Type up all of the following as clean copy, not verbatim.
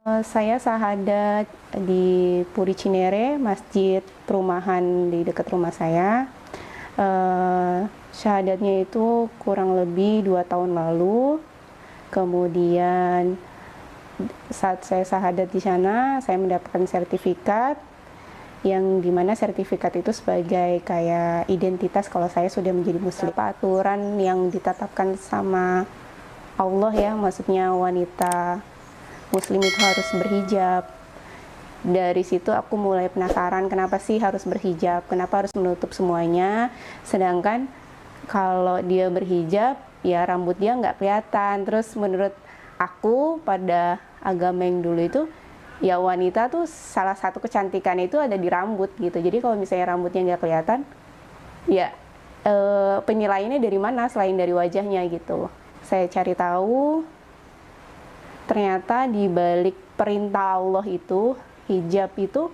Saya sahadat di Puri Cinere, masjid perumahan di dekat rumah saya. Syahadatnya itu kurang lebih 2 tahun lalu. Kemudian saat saya sahadat di sana, saya mendapatkan sertifikat yang dimana sertifikat itu sebagai kayak identitas kalau saya sudah menjadi muslim. Aturan yang ditetapkan sama Allah ya, maksudnya wanita muslim itu harus berhijab. Dari situ aku mulai penasaran kenapa sih harus berhijab, kenapa harus menutup semuanya, sedangkan kalau dia berhijab ya rambut dia nggak kelihatan. Terus menurut aku pada agama yang dulu itu ya wanita tuh salah satu kecantikan itu ada di rambut gitu. Jadi kalau misalnya rambutnya nggak kelihatan ya penilaiannya dari mana selain dari wajahnya gitu. Saya cari tahu ternyata di balik perintah Allah itu, hijab itu,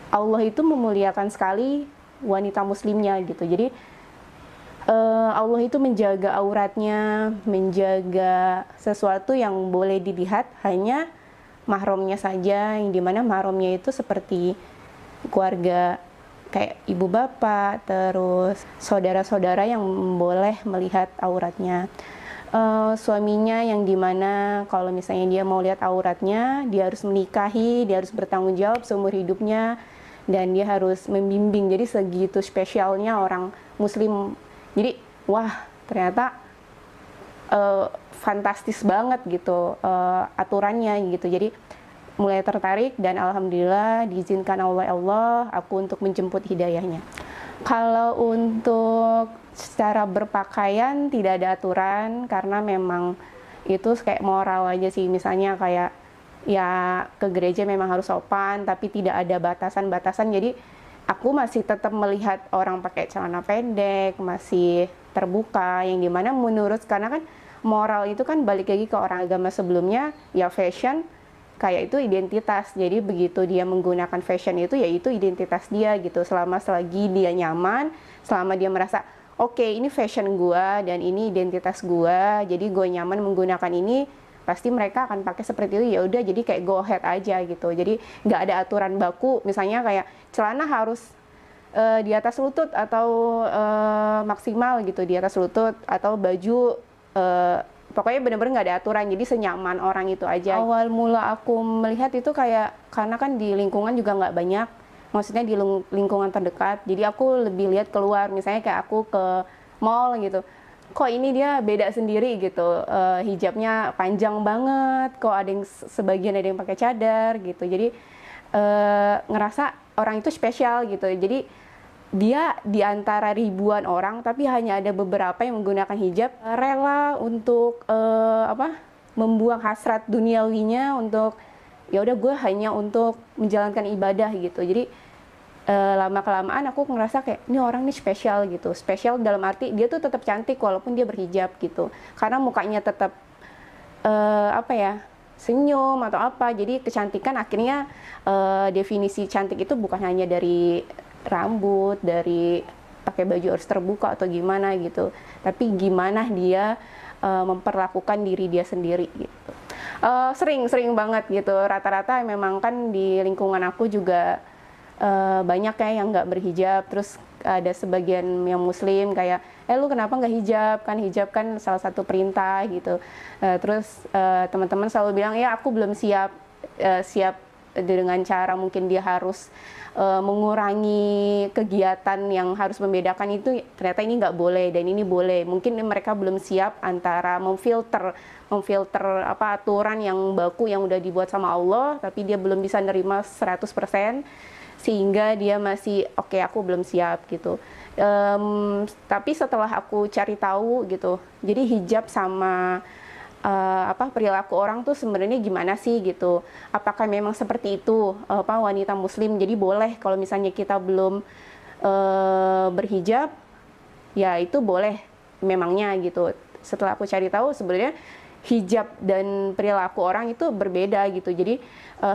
Allah itu memuliakan sekali wanita muslimnya gitu. Jadi Allah itu menjaga auratnya, menjaga sesuatu yang boleh dilihat hanya mahramnya saja, yang dimana mahramnya itu seperti keluarga kayak ibu bapak, terus saudara-saudara yang boleh melihat auratnya. Suaminya yang dimana kalau misalnya dia mau lihat auratnya, dia harus menikahi, dia harus bertanggung jawab seumur hidupnya, dan dia harus membimbing. Jadi segitu spesialnya orang muslim. Jadi wah ternyata fantastis banget gitu aturannya gitu. Jadi mulai tertarik dan alhamdulillah diizinkan oleh Allah aku untuk menjemput hidayahnya. Kalau untuk secara berpakaian tidak ada aturan karena memang itu kayak moral aja sih. Misalnya kayak ya ke gereja memang harus sopan tapi tidak ada batasan-batasan. Jadi aku masih tetap melihat orang pakai celana pendek, masih terbuka, yang dimana menurut, karena kan moral itu kan balik lagi ke orang agama sebelumnya, ya fashion kayak itu identitas. Jadi begitu dia menggunakan fashion itu, ya itu identitas dia gitu. Selagi dia nyaman, selama dia merasa oke, ini fashion gua dan ini identitas gua, jadi gue nyaman menggunakan ini, pasti mereka akan pakai seperti itu. Ya udah, jadi kayak go ahead aja gitu. Jadi nggak ada aturan baku, misalnya kayak celana harus di atas lutut atau maksimal gitu di atas lutut, atau baju pokoknya bener-bener nggak ada aturan, jadi senyaman orang itu aja. Awal mula aku melihat itu kayak karena kan di lingkungan juga nggak banyak, maksudnya di lingkungan terdekat, jadi aku lebih lihat keluar. Misalnya kayak aku ke mall gitu, kok ini dia beda sendiri gitu, hijabnya panjang banget, kok ada yang sebagian ada yang pakai cadar gitu. Jadi ngerasa orang itu spesial gitu. Jadi dia di antara ribuan orang tapi hanya ada beberapa yang menggunakan hijab, rela untuk membuang hasrat duniawinya untuk ya udah gue hanya untuk menjalankan ibadah gitu. Jadi lama kelamaan aku ngerasa kayak ini orang nih spesial gitu. Spesial dalam arti dia tuh tetap cantik walaupun dia berhijab gitu, karena mukanya tetap senyum atau apa. Jadi kecantikan akhirnya definisi cantik itu bukan hanya dari rambut, dari pakai baju harus terbuka atau gimana gitu, tapi gimana dia memperlakukan diri dia sendiri gitu. Sering banget gitu, rata-rata memang kan di lingkungan aku juga banyak ya yang nggak berhijab. Terus ada sebagian yang muslim kayak lu kenapa nggak hijab, kan hijab kan salah satu perintah gitu. Terus teman-teman selalu bilang ya aku belum siap dengan cara mungkin dia harus mengurangi kegiatan yang harus membedakan itu, ternyata ini nggak boleh dan ini boleh. Mungkin mereka belum siap antara memfilter aturan yang baku yang udah dibuat sama Allah, tapi dia belum bisa nerima 100%, sehingga dia masih oke, aku belum siap gitu. Tapi setelah aku cari tahu gitu, jadi hijab sama perilaku orang tuh sebenarnya gimana sih gitu, apakah memang seperti itu wanita muslim jadi boleh kalau misalnya kita belum berhijab, ya itu boleh memangnya gitu. Setelah aku cari tahu sebenarnya hijab dan perilaku orang itu berbeda gitu. Jadi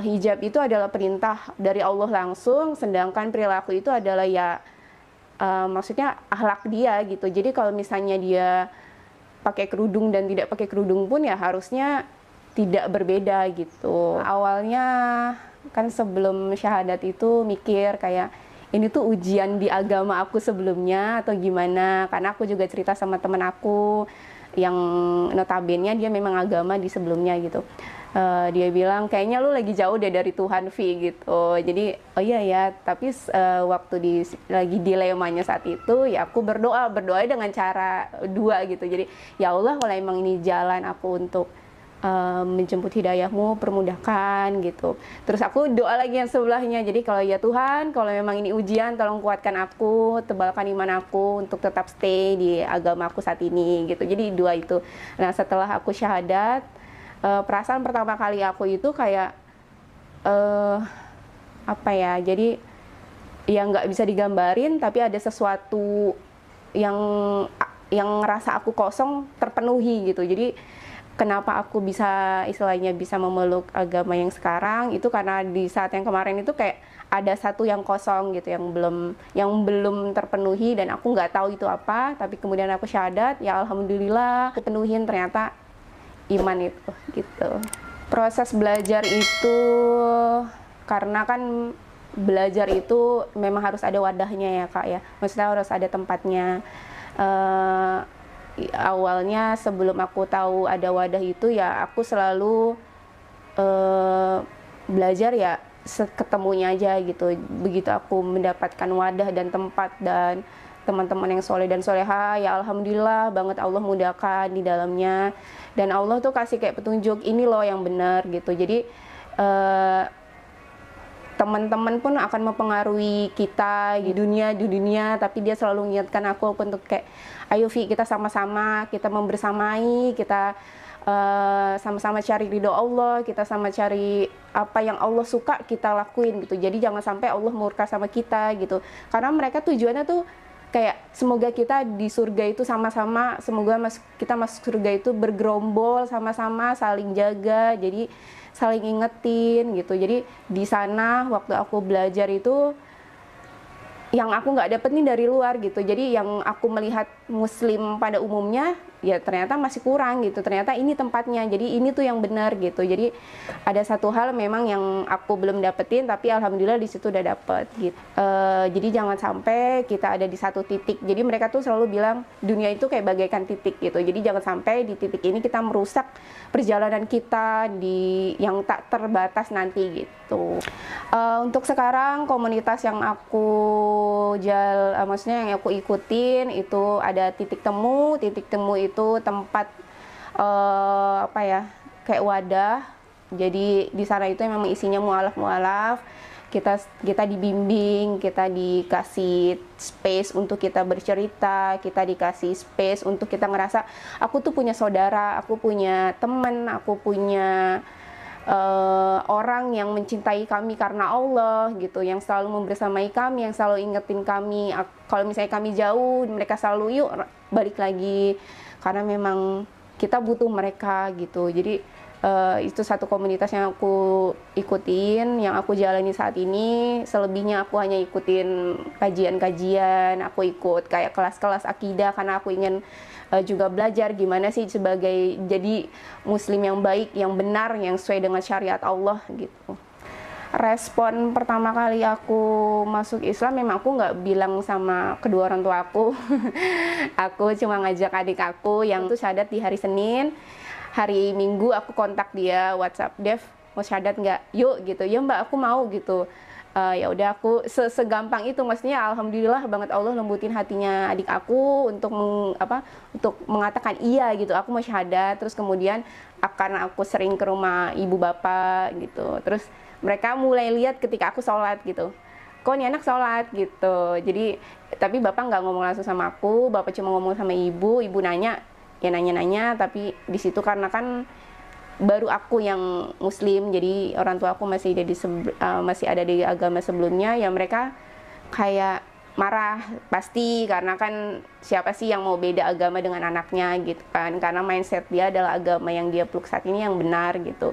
hijab itu adalah perintah dari Allah langsung, sedangkan perilaku itu adalah ya maksudnya akhlak dia gitu. Jadi kalau misalnya dia pakai kerudung dan tidak pakai kerudung pun ya harusnya tidak berbeda gitu. Awalnya kan sebelum syahadat itu mikir kayak ini tuh ujian di agama aku sebelumnya atau gimana, karena aku juga cerita sama temen aku yang notabene dia memang agama di sebelumnya gitu. Dia bilang kayaknya lu lagi jauh deh dari Tuhan, Vi, gitu. Jadi oh iya ya, tapi waktu lagi dilemanya saat itu ya aku berdoa dengan cara dua gitu. Jadi ya Allah, kalau emang ini jalan aku untuk menjemput hidayahmu, permudahkan gitu. Terus aku doa lagi yang sebelahnya, jadi kalau ya Tuhan, kalau memang ini ujian, tolong kuatkan aku, tebalkan iman aku untuk tetap stay di agama aku saat ini gitu. Jadi dua itu. Nah setelah aku syahadat, perasaan pertama kali aku itu kayak apa ya, jadi yang nggak bisa digambarin, tapi ada sesuatu yang ngerasa aku kosong terpenuhi gitu. Jadi kenapa aku bisa istilahnya bisa memeluk agama yang sekarang itu karena di saat yang kemarin itu kayak ada satu yang kosong gitu, yang belum terpenuhi, dan aku nggak tahu itu apa. Tapi kemudian aku syahadat, ya alhamdulillah aku penuhin ternyata iman itu gitu. Proses belajar itu karena kan belajar itu memang harus ada wadahnya ya Kak ya, maksudnya harus ada tempatnya. Awalnya sebelum aku tahu ada wadah itu ya aku selalu belajar ya seketemunya aja gitu. Begitu aku mendapatkan wadah dan tempat dan teman-teman yang soleh dan soleha, ya alhamdulillah banget Allah mudahkan di dalamnya, dan Allah tuh kasih kayak petunjuk ini loh yang benar gitu. Jadi teman-teman pun akan mempengaruhi kita di dunia, tapi dia selalu mengingatkan aku untuk kayak ayo Vi, kita sama-sama, kita membersamai, kita sama-sama cari ridho Allah, kita sama cari apa yang Allah suka kita lakuin gitu. Jadi jangan sampai Allah murka sama kita gitu, karena mereka tujuannya tuh kayak semoga kita di surga itu sama-sama, semoga kita masuk surga itu bergerombol sama-sama, saling jaga, jadi saling ingetin gitu. Jadi di sana waktu aku belajar itu yang aku nggak dapet nih dari luar gitu. Jadi yang aku melihat Muslim pada umumnya ya ternyata masih kurang gitu. Ternyata ini tempatnya. Jadi ini tuh yang benar gitu. Jadi ada satu hal memang yang aku belum dapetin, tapi alhamdulillah di situ udah dapet gitu. Jadi jangan sampai kita ada di satu titik. Jadi mereka tuh selalu bilang dunia itu kayak bagaikan titik gitu. Jadi jangan sampai di titik ini kita merusak perjalanan kita di yang tak terbatas nanti gitu. Untuk sekarang komunitas yang maksudnya yang aku ikutin itu ada titik temu. Titik temu itu tempat apa ya, kayak wadah. Jadi di sana itu memang isinya mualaf. Kita dibimbing, kita dikasih space untuk kita bercerita, kita dikasih space untuk kita ngerasa aku tuh punya saudara, aku punya teman, aku punya orang yang mencintai kami karena Allah gitu, yang selalu membersamai kami, yang selalu ingetin kami. Kalau misalnya kami jauh, mereka selalu yuk balik lagi, karena memang kita butuh mereka gitu. Jadi itu satu komunitas yang aku ikutin, yang aku jalani saat ini. Selebihnya aku hanya ikutin kajian-kajian, aku ikut kayak kelas-kelas akidah karena aku ingin juga belajar gimana sih sebagai jadi muslim yang baik, yang benar, yang sesuai dengan syariat Allah gitu. Respon pertama kali aku masuk Islam memang aku nggak bilang sama kedua orang tua aku. Aku cuma ngajak adik aku yang tuh syahadat di hari Senin. Hari Minggu aku kontak dia WhatsApp, Dev mau syahadat nggak? Yuk gitu. Ya Mbak, aku mau gitu. Ya udah, aku segampang itu, maksudnya alhamdulillah banget Allah lembutin hatinya adik aku untuk mengatakan iya gitu, aku mau syahadat. Terus kemudian karena aku sering ke rumah ibu bapak gitu, terus mereka mulai lihat ketika aku sholat gitu, kok nih anak sholat gitu. Jadi tapi bapak nggak ngomong langsung sama aku, bapak cuma ngomong sama ibu nanya, ya nanya-nanya. Tapi di situ karena kan baru aku yang muslim, jadi orang tua aku masih ada di agama sebelumnya, ya mereka kayak marah pasti, karena kan siapa sih yang mau beda agama dengan anaknya gitu kan, karena mindset dia adalah agama yang dia peluk saat ini yang benar gitu.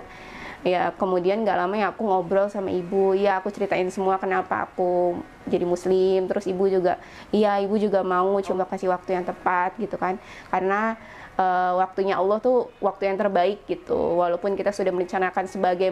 Ya kemudian nggak lama ya aku ngobrol sama ibu, ya aku ceritain semua kenapa aku jadi muslim. Terus ibu juga, iya ibu juga mau coba kasih waktu yang tepat gitu kan, karena waktunya Allah tuh waktu yang terbaik gitu. Walaupun kita sudah merencanakan sebagai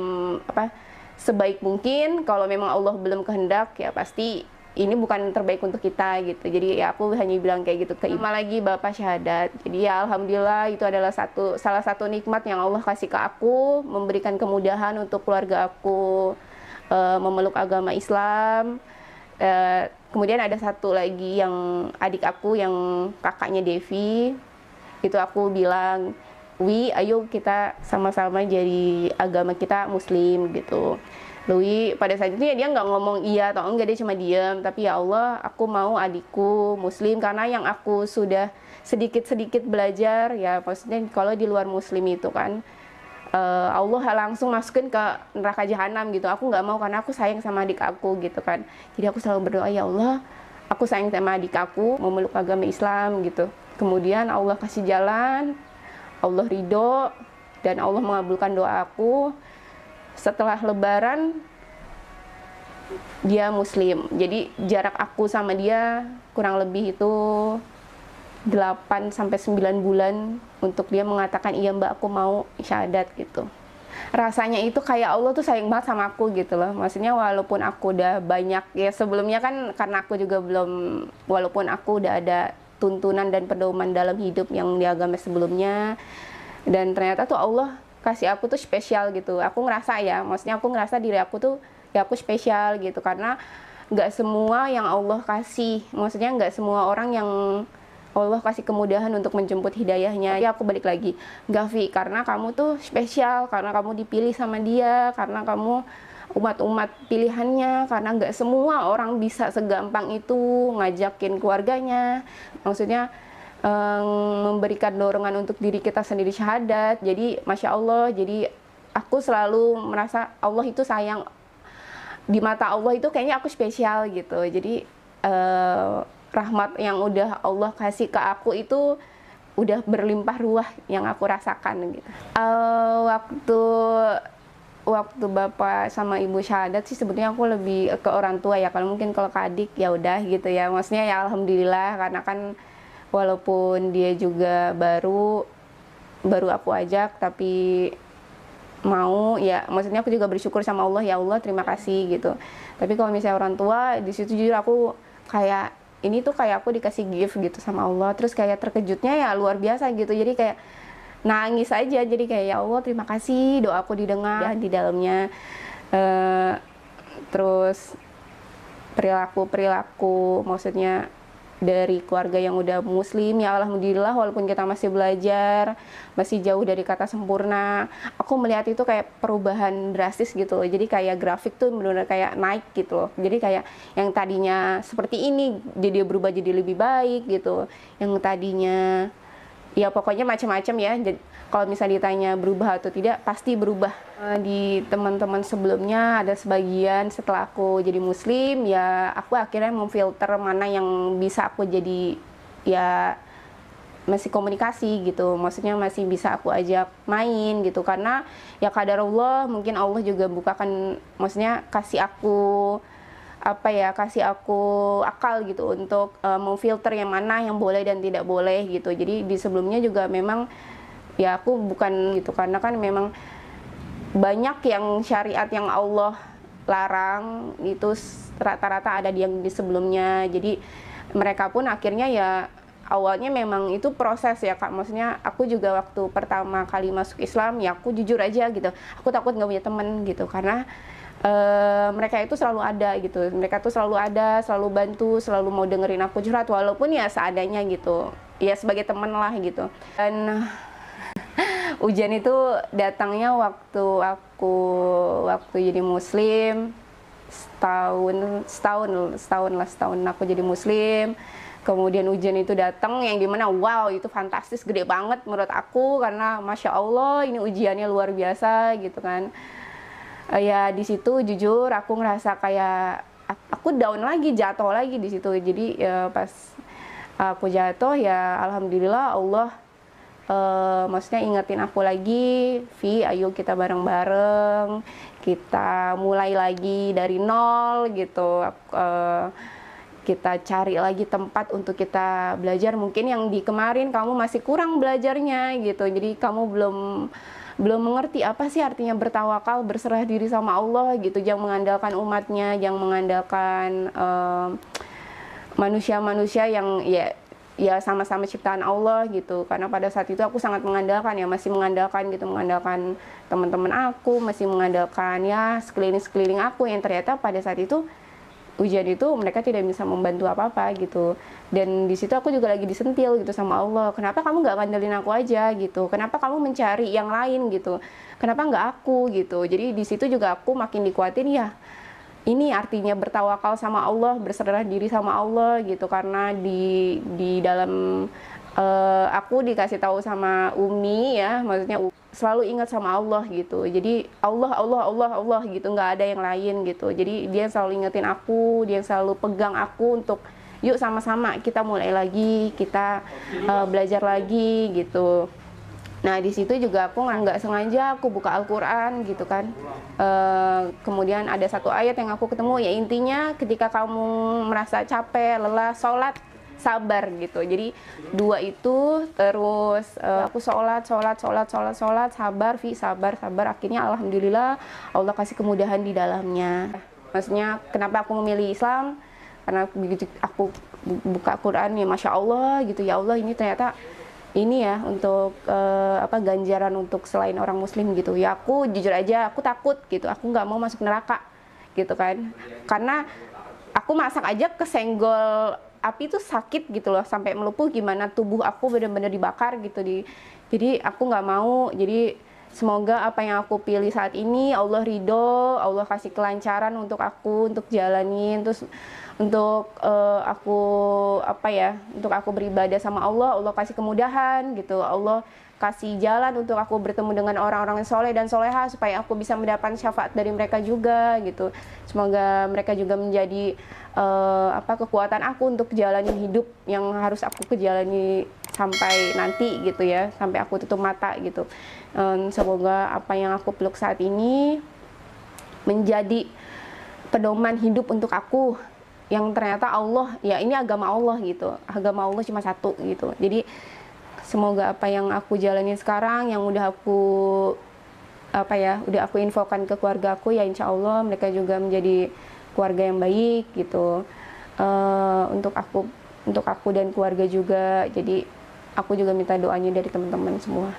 sebaik mungkin, kalau memang Allah belum kehendak ya pasti ini bukan yang terbaik untuk kita gitu. Jadi ya aku hanya bilang kayak gitu ke ibu. Lagi bapak syahadat. Jadi ya alhamdulillah itu adalah salah satu nikmat yang Allah kasih ke aku, memberikan kemudahan untuk keluarga aku memeluk agama Islam. Kemudian ada satu lagi yang adik aku yang kakaknya Devi, itu aku bilang, Wi, ayo kita sama-sama jadi agama kita Muslim gitu. Lui pada saat itu ya dia nggak ngomong iya atau enggak, dia cuma diam. Tapi ya Allah, aku mau adikku Muslim, karena yang aku sudah sedikit-sedikit belajar ya, maksudnya kalau di luar Muslim itu kan Allah langsung masukin ke neraka jahanam gitu. Aku nggak mau, karena aku sayang sama adik aku gitu kan. Jadi aku selalu berdoa, ya Allah, aku sayang sama adik aku, memeluk agama Islam gitu. Kemudian Allah kasih jalan, Allah ridho, dan Allah mengabulkan doa aku. Setelah Lebaran dia Muslim. Jadi jarak aku sama dia kurang lebih itu 8-9 bulan untuk dia mengatakan, iya Mbak, aku mau syahadat gitu. Rasanya itu kayak Allah tuh sayang banget sama aku gitu loh. Maksudnya walaupun aku udah banyak, ya sebelumnya kan karena aku juga belum, walaupun aku udah ada tuntunan dan pedoman dalam hidup yang di agama sebelumnya, dan ternyata tuh Allah kasih aku tuh spesial gitu. Aku ngerasa ya, maksudnya aku ngerasa diri aku tuh ya aku spesial gitu, karena nggak semua yang Allah kasih, maksudnya nggak semua orang yang Allah kasih kemudahan untuk menjemput hidayahnya. Ya aku balik lagi, Gavi, karena kamu tuh spesial, karena kamu dipilih sama dia, karena kamu umat-umat pilihannya, karena nggak semua orang bisa segampang itu ngajakin keluarganya, maksudnya memberikan dorongan untuk diri kita sendiri syahadat. Jadi Masya Allah, jadi aku selalu merasa Allah itu sayang, di mata Allah itu kayaknya aku spesial gitu. Jadi rahmat yang udah Allah kasih ke aku itu udah berlimpah ruah yang aku rasakan gitu. Waktu bapak sama ibu syahadat sih sebetulnya aku lebih ke orang tua ya. Kalau mungkin kalau ke adik ya udah gitu ya, maksudnya ya alhamdulillah, karena kan walaupun dia juga baru aku ajak, tapi mau ya, maksudnya aku juga bersyukur sama Allah, ya Allah terima kasih gitu. Tapi kalau misalnya orang tua, di situ jujur aku kayak ini tuh kayak aku dikasih gift gitu sama Allah, terus kayak terkejutnya ya luar biasa gitu. Jadi kayak nangis aja, jadi kayak ya Allah terima kasih, doaku didengar di dalamnya. Terus perilaku maksudnya dari keluarga yang udah Muslim, ya alhamdulillah, walaupun kita masih belajar, masih jauh dari kata sempurna, aku melihat itu kayak perubahan drastis gitu loh. Jadi kayak grafik tuh benar-benar kayak naik gitu loh. Jadi kayak yang tadinya seperti ini jadi berubah jadi lebih baik gitu. Yang tadinya ya pokoknya macam-macam ya. Kalau misalnya ditanya berubah atau tidak, pasti berubah. Di teman-teman sebelumnya ada sebagian setelah aku jadi Muslim, ya aku akhirnya memfilter mana yang bisa aku jadi ya masih komunikasi gitu, maksudnya masih bisa aku ajak main gitu, karena ya qadarullah, mungkin Allah juga bukakan, maksudnya kasih aku akal gitu untuk memfilter yang mana yang boleh dan tidak boleh gitu. Jadi di sebelumnya juga memang ya aku bukan gitu, karena kan memang banyak yang syariat yang Allah larang itu rata-rata ada yang di sebelumnya. Jadi mereka pun akhirnya ya awalnya memang itu proses ya Kak, maksudnya aku juga waktu pertama kali masuk Islam ya aku jujur aja gitu, aku takut nggak punya temen gitu, karena mereka itu selalu ada gitu, mereka tuh selalu ada, selalu bantu, selalu mau dengerin aku curhat walaupun ya seadanya gitu, ya sebagai temen lah gitu. Dan ujian itu datangnya waktu jadi Muslim, setahun aku jadi Muslim. Kemudian ujian itu datang yang dimana wow, itu fantastis, gede banget menurut aku, karena Masya Allah ini ujiannya luar biasa gitu kan. Ya di situ jujur aku ngerasa kayak aku down lagi, jatuh lagi di situ. Jadi ya pas aku jatuh ya alhamdulillah Allah maksudnya ingetin aku lagi, Vi, ayo kita bareng-bareng, kita mulai lagi dari nol gitu. kita cari lagi tempat untuk kita belajar. Mungkin yang di kemarin kamu masih kurang belajarnya gitu, jadi kamu belum mengerti apa sih artinya bertawakal, berserah diri sama Allah gitu, jangan mengandalkan umatnya, jangan mengandalkan manusia-manusia yang ya sama-sama ciptaan Allah gitu. Karena pada saat itu aku sangat mengandalkan, ya masih mengandalkan gitu, mengandalkan teman-teman aku, masih mengandalkan ya sekeliling aku yang ternyata pada saat itu ujian itu mereka tidak bisa membantu apa-apa gitu. Dan di situ aku juga lagi disentil gitu sama Allah. Kenapa kamu nggak ngandelin aku aja gitu? Kenapa kamu mencari yang lain gitu? Kenapa nggak aku gitu? Jadi di situ juga aku makin dikuatin, ya ini artinya bertawakal sama Allah, berserah diri sama Allah gitu. Karena di dalam aku dikasih tahu sama Umi, ya maksudnya selalu ingat sama Allah gitu. Jadi Allah Allah Allah Allah gitu, nggak ada yang lain gitu. Jadi dia selalu ingetin aku, dia selalu pegang aku untuk yuk sama-sama kita mulai lagi, kita belajar lagi gitu. Nah di situ juga aku nggak sengaja aku buka Al-Quran gitu kan. Kemudian ada satu ayat yang aku ketemu, ya intinya ketika kamu merasa capek, lelah, sholat, sabar gitu. Jadi dua itu terus aku sholat, sabar, sabar. Akhirnya alhamdulillah Allah kasih kemudahan di dalamnya. Maksudnya kenapa aku memilih Islam? Karena begitu aku buka Quran, ya masya Allah gitu, ya Allah ini ternyata ini ya untuk ganjaran untuk selain orang muslim gitu. Ya aku jujur aja aku takut gitu, aku nggak mau masuk neraka gitu kan, karena aku masak aja kesenggol api itu sakit gitu loh, sampai melepuh, gimana tubuh aku benar-benar dibakar gitu. Jadi aku nggak mau. Jadi semoga apa yang aku pilih saat ini Allah ridho, Allah kasih kelancaran untuk aku untuk jalanin, terus untuk untuk aku beribadah sama Allah, Allah kasih kemudahan gitu, Allah kasih jalan untuk aku bertemu dengan orang-orang yang soleh dan soleha supaya aku bisa mendapat syafaat dari mereka juga gitu. Semoga mereka juga menjadi kekuatan aku untuk jalanin hidup yang harus aku kejalani sampai nanti gitu ya, sampai aku tutup mata gitu. Semoga apa yang aku peluk saat ini menjadi pedoman hidup untuk aku, yang ternyata Allah, ya ini agama Allah gitu, agama Allah cuma satu gitu. Jadi semoga apa yang aku jalani sekarang, yang udah aku infokan ke keluarga aku, ya insya Allah mereka juga menjadi keluarga yang baik gitu. Untuk aku dan keluarga juga. Jadi aku juga minta doanya dari teman-teman semua.